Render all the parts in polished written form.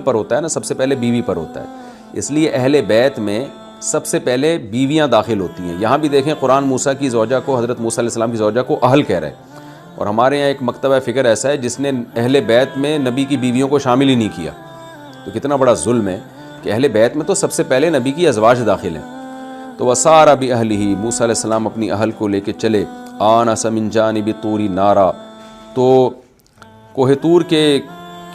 پر ہوتا ہے نا، سب سے پہلے بیوی پر ہوتا ہے، اس لیے اہل بیت میں سب سے پہلے بیویاں داخل ہوتی ہیں۔ یہاں بھی دیکھیں قرآن موسیٰ کی زوجہ کو، حضرت موسیٰ علیہ السلام کی زوجہ کو اہل کہہ رہے ہیں، اور ہمارے یہاں ایک مکتبہ فکر ایسا ہے جس نے اہل بیت میں نبی کی بیویوں کو شامل ہی نہیں کیا، تو کتنا بڑا ظلم ہے کہ اہل بیت میں تو سب سے پہلے نبی کی ازواج داخل ہیں۔ تو وَسَارَ بِأَهْلِهِ، موسیٰ علیہ السلام اپنی اہل کو لے کے چلے، آنَسَ مِن جانب طور نارا، تو کوہ طور کے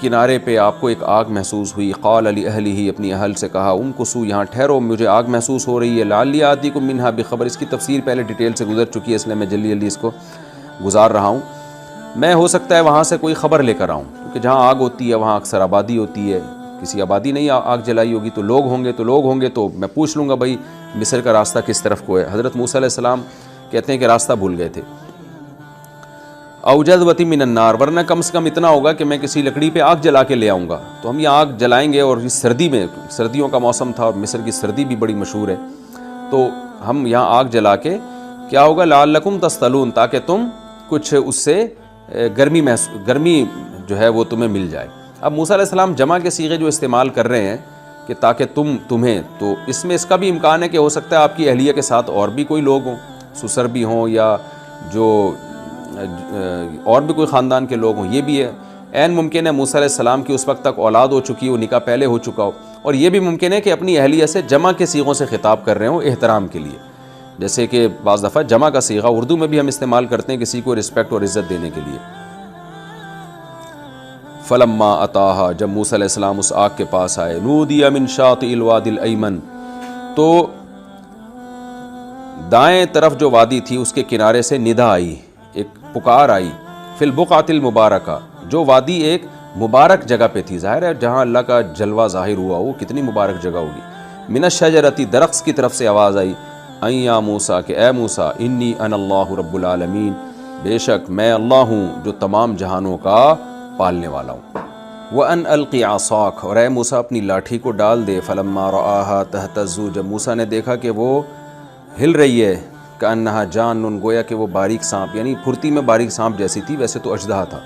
کنارے پہ آپ کو ایک آگ محسوس ہوئی، قال لأہلہ، اپنی اہل سے کہا، امکثوا، یہاں ٹھہرو، مجھے آگ محسوس ہو رہی ہے، لعلی آتیکم منہا بخبر، اس کی تفسیر پہلے ڈیٹیل سے گزر چکی ہے، اس لیے میں جلدی جلدی اس کو گزار رہا ہوں۔ میں ہو سکتا ہے وہاں سے کوئی خبر لے کر آؤں، کیونکہ جہاں آگ ہوتی ہے وہاں اکثر آبادی ہوتی ہے، کسی آبادی نہیں آگ جلائی ہوگی تو لوگ ہوں گے تو میں پوچھ لوں گا بھائی مصر کا راستہ کس طرف کو ہے۔ حضرت موسیٰ علیہ السلام کہتے ہیں کہ راستہ بھول گئے تھے۔ او جذوۃ من النار، ورنہ کم سے کم اتنا ہوگا کہ میں کسی لکڑی پہ آگ جلا کے لے آؤں گا، تو ہم یہ آگ جلائیں گے، اور اس سردی میں، سردیوں کا موسم تھا اور مصر کی سردی بھی بڑی مشہور ہے، تو ہم یہاں آگ جلا کے کیا ہوگا، لعلکم تصطلون، تاکہ تم کچھ اس سے گرمی جو ہے وہ تمہیں مل جائے۔ اب موسیٰ علیہ السلام جمع کے صیغے جو استعمال کر رہے ہیں کہ تاکہ تمہیں، تو اس میں اس کا بھی امکان ہے کہ ہو سکتا ہے آپ کی اہلیہ کے ساتھ اور بھی کوئی لوگ ہوں، سسر بھی ہوں، یا جو اور بھی کوئی خاندان کے لوگ ہوں، یہ بھی ہے۔ عین ممکن ہے موسیٰ علیہ السلام کی اس وقت تک اولاد ہو چکی ہو، نکاح پہلے ہو چکا ہو، اور یہ بھی ممکن ہے کہ اپنی اہلیہ سے جمع کے صیغوں سے خطاب کر رہے ہوں احترام کے لیے، جیسے کہ بعض دفعہ جمع کا صیغہ اردو میں بھی ہم استعمال کرتے ہیں کسی کو رسپیکٹ اور عزت دینے کے لیے۔ فلما اتاہا، جب موسیٰ علیہ السلام اس آگ کے پاس آئے، نودی من شاطئ الوادی الایمن، تو دائیں طرف جو وادی تھی اس کے کنارے سے ندا آئی، ایک پکار آئی، فی البقعۃ المبارکہ، جو وادی ایک مبارک جگہ پہ تھی، ظاہر ہے جہاں اللہ کا جلوہ ظاہر ہوا وہ کتنی مبارک جگہ ہوگی۔ من الشجرۃ، درخت کی طرف سے آواز آئی، ان یا موسیٰ، کہ اے موسیٰ، انی انا اللہ رب العالمین، بے شک میں اللہ ہوں جو تمام جہانوں کا پالنے والا ہوں۔ وَأَنْ أَلْقِ عَصَاكَ، اور اے موسیٰ اپنی لاٹھی کو ڈال دے، فَلَمَّا رَآهَا تَهْتَزُّ، جب موسیٰ نے دیکھا کہ وہ ہل رہی ہے، كَأَنَّهَا جَانٌ، گویا کہ وہ باریک سانپ، یعنی پھرتی میں باریک سانپ جیسی تھی، ویسے تو اژدہا تھا۔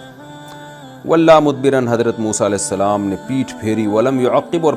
وَلَّا مُدْبِرًا، حضرت موسیٰ علیہ السلام نے پیٹھ پھیری، وَلَمْ يُعَقِّبْ، اور